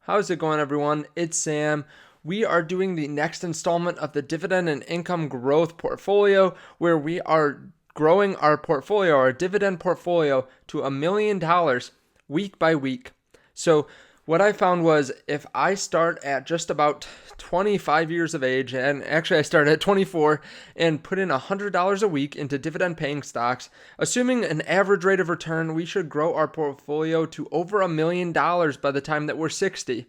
How's it going, everyone? It's Sam. We are doing the next installment of the dividend and income growth portfolio, where we are growing our portfolio, our dividend portfolio, to $1 million week by week. So what I found was if I start at just about 25 years of age, and actually I started at 24, and put in $100 a week into dividend paying stocks, assuming an average rate of return, we should grow our portfolio to over $1 million by the time that we're 60.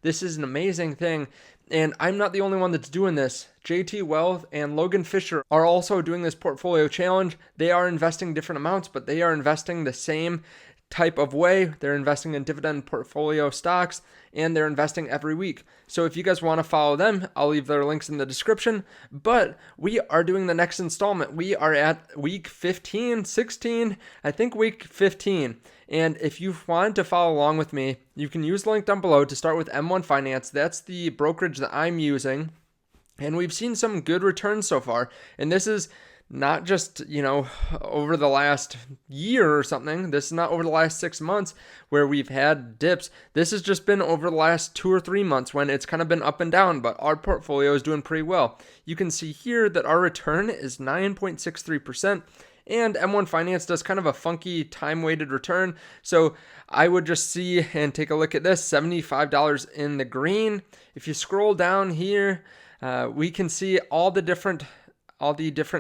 This is an amazing thing. And I'm not the only one that's doing this. JT Wealth and Logan Fisher are also doing this portfolio challenge. They are investing different amounts, but they are investing the same type of way. They're investing in dividend portfolio stocks, and they're investing every week. So if you guys want to follow them, I'll leave their links in the description. But we are doing the next installment. We are at week 15, 16, I think week 15. And if you want to follow along with me, you can use the link down below to start with M1 Finance. That's the brokerage that I'm using. And we've seen some good returns so far. And this is not just, over the last year or something. This is not over the last 6 months where we've had dips. This has just been over the last 2 or 3 months when it's kind of been up and down, but our portfolio is doing pretty well. You can see here that our return is 9.63%. And M1 Finance does kind of a funky time-weighted return. So I would just see and take a look at this, $75 in the green. If you scroll down here, we can see all the different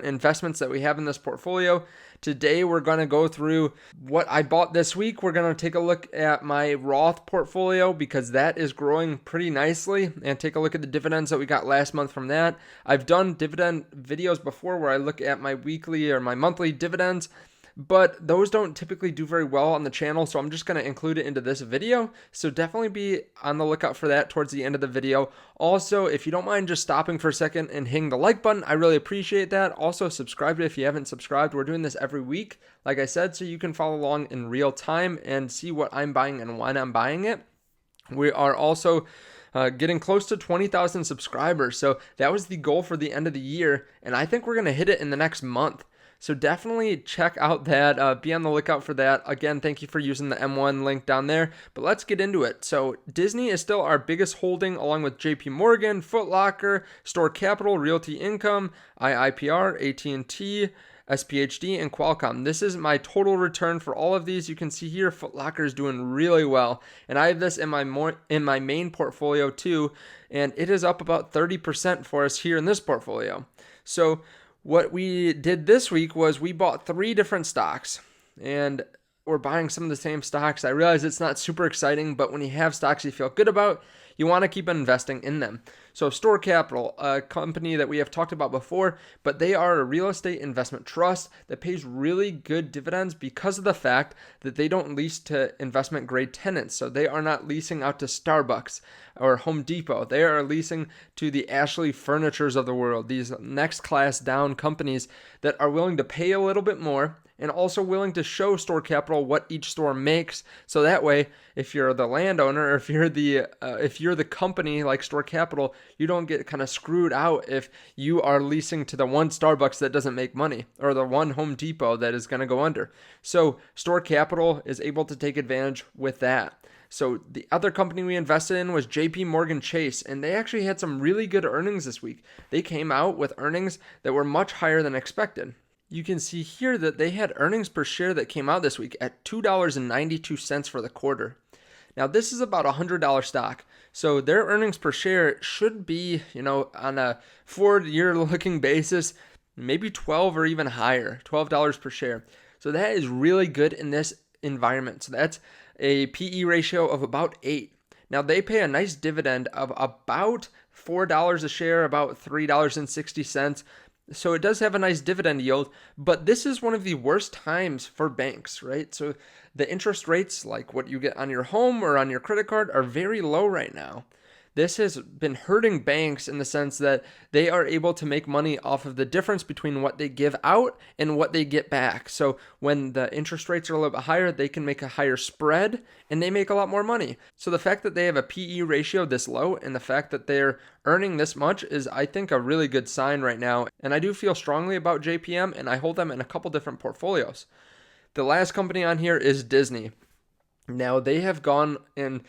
investments that we have in this portfolio. Today, we're going to go through what I bought this week. We're going to take a look at my Roth portfolio because that is growing pretty nicely, and take a look at the dividends that we got last month from that. I've done dividend videos before where I look at my weekly or my monthly dividends, but those don't typically do very well on the channel, so I'm just going to include it into this video. So definitely be on the lookout for that towards the end of the video. Also, if you don't mind just stopping for a second and hitting the like button, I really appreciate that. Also, subscribe if you haven't subscribed. We're doing this every week, like I said, so you can follow along in real time and see what I'm buying and when I'm buying it. We are also getting close to 20,000 subscribers, so that was the goal for the end of the year, and I think we're going to hit it in the next month. So definitely check out that, be on the lookout for that. Again, thank you for using the M1 link down there, but let's get into it. So Disney is still our biggest holding, along with JP Morgan, Foot Locker, Store Capital, Realty Income, IIPR, AT&T, SPHD, and Qualcomm. This is my total return for all of these. You can see here Foot Locker is doing really well, and I have this in my main portfolio too, and it is up about 30% for us here in this portfolio. So what we did this week was we bought 3 different stocks, and we're buying some of the same stocks. I realize it's not super exciting, but when you have stocks you feel good about, you want to keep investing in them. So Store Capital, a company that we have talked about before, but they are a real estate investment trust that pays really good dividends because of the fact that they don't lease to investment grade tenants. So they are not leasing out to Starbucks or Home Depot. They are leasing to the Ashley Furnitures of the world, these next class down companies that are willing to pay a little bit more and also willing to show Store Capital what each store makes. So that way, if you're the landowner, or if you're the company like Store Capital, you don't get kind of screwed out if you are leasing to the one Starbucks that doesn't make money, or the one Home Depot that is going to go under. So Store Capital is able to take advantage with that. So the other company we invested in was JP Morgan Chase, and they actually had some really good earnings this week. They came out with earnings that were much higher than expected. You can see here that they had earnings per share that came out this week at $2.92 for the quarter. Now, this is about a $100 stock, so their earnings per share should be, on a forward-year looking basis, maybe $12 or even higher, $12 per share. So that is really good in this environment. So that's a PE ratio of about 8. Now, they pay a nice dividend of about $4 a share, about $3.60. So it does have a nice dividend yield, but this is one of the worst times for banks, right? So the interest rates, like what you get on your home or on your credit card, are very low right now. This has been hurting banks in the sense that they are able to make money off of the difference between what they give out and what they get back. So when the interest rates are a little bit higher, they can make a higher spread and they make a lot more money. So the fact that they have a PE ratio this low and the fact that they're earning this much is, I think, a really good sign right now. And I do feel strongly about JPM, and I hold them in a couple different portfolios. The last company on here is Disney. Now, they have gone and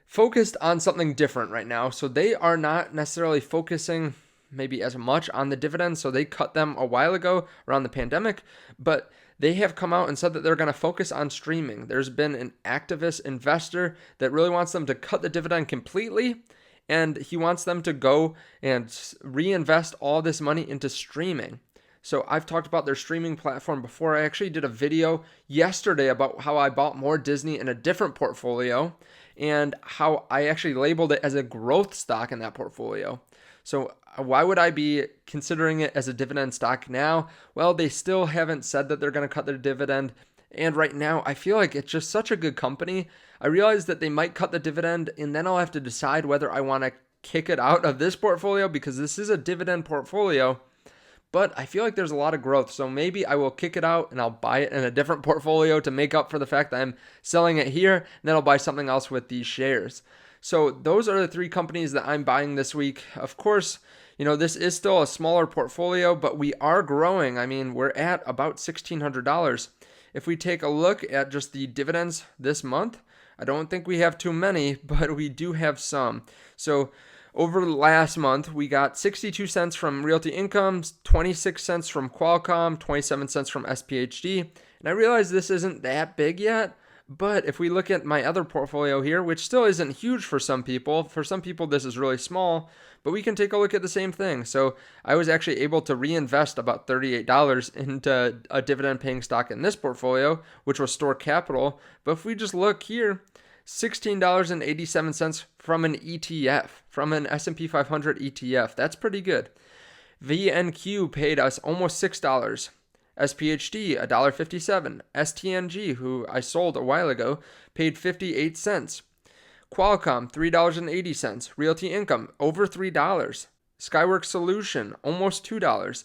focused on something different right now. So they are not necessarily focusing maybe as much on the dividends. So they cut them a while ago around the pandemic, but they have come out and said that they're going to focus on streaming. There's been an activist investor that really wants them to cut the dividend completely, and he wants them to go and reinvest all this money into streaming. So I've talked about their streaming platform before. I actually did a video yesterday about how I bought more Disney in a different portfolio and how I actually labeled it as a growth stock in that portfolio. So why would I be considering it as a dividend stock now? Well, they still haven't said that they're going to cut their dividend. And right now, I feel like it's just such a good company. I realize that they might cut the dividend, and then I'll have to decide whether I want to kick it out of this portfolio because this is a dividend portfolio. But I feel like there's a lot of growth. So maybe I will kick it out and I'll buy it in a different portfolio to make up for the fact that I'm selling it here. And then I'll buy something else with these shares. So those are the 3 companies that I'm buying this week. Of course, this is still a smaller portfolio, but we are growing. I mean, we're at about $1,600. If we take a look at just the dividends this month, I don't think we have too many, but we do have some. So over the last month, we got 62 cents from Realty Income, 26 cents from Qualcomm, 27 cents from SPHD. And I realize this isn't that big yet, but if we look at my other portfolio here, which still isn't huge for some people this is really small, but we can take a look at the same thing. So I was actually able to reinvest about $38 into a dividend paying stock in this portfolio, which was Store Capital. But if we just look here, $16.87 from an ETF, from an S&P 500 ETF. That's pretty good. VNQ paid us almost $6. SPHD, $1.57. STNG, who I sold a while ago, paid 58 cents. Qualcomm, $3.80. Realty Income, over $3. Skyworks Solution, almost $2.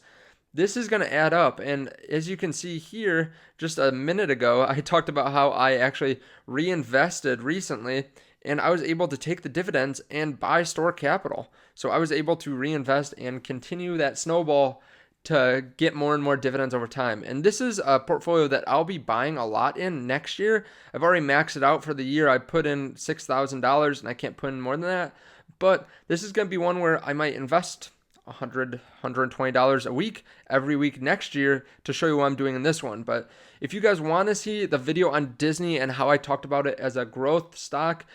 This is going to add up, and as you can see here, just a minute ago, I talked about how I actually reinvested recently, and I was able to take the dividends and buy Store Capital. So I was able to reinvest and continue that snowball to get more and more dividends over time. And this is a portfolio that I'll be buying a lot in next year. I've already maxed it out for the year. I put in $6,000, and I can't put in more than that. But this is going to be one where I might invest $100, $120 a week every week next year to show you what I'm doing in this one. But if you guys want to see the video on Disney and how I talked about it as a growth stock,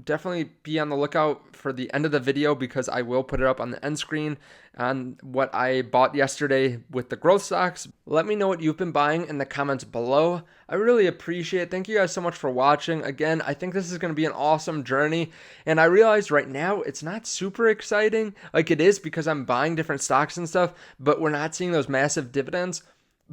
definitely be on the lookout for the end of the video because I will put it up on the end screen on what I bought yesterday with the growth stocks. Let me know what you've been buying in the comments below. I really appreciate it. Thank you guys so much for watching. Again, I think this is going to be an awesome journey. And I realize right now it's not super exciting like it is because I'm buying different stocks and stuff, but we're not seeing those massive dividends.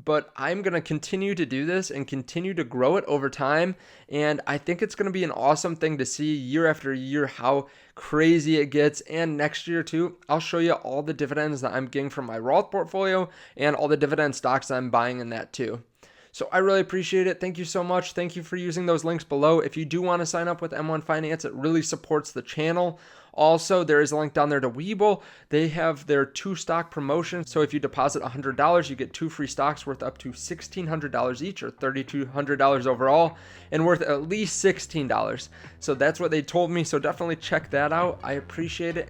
But I'm going to continue to do this and continue to grow it over time. And I think it's going to be an awesome thing to see year after year how crazy it gets. And next year too, I'll show you all the dividends that I'm getting from my Roth portfolio and all the dividend stocks I'm buying in that too. So I really appreciate it. Thank you so much. Thank you for using those links below. If you do want to sign up with M1 Finance, it really supports the channel. Also, there is a link down there to WeBull. They have their 2 stock promotion. So if you deposit $100, you get 2 free stocks worth up to $1,600 each, or $3,200 overall, and worth at least $16. So that's what they told me. So definitely check that out. I appreciate it.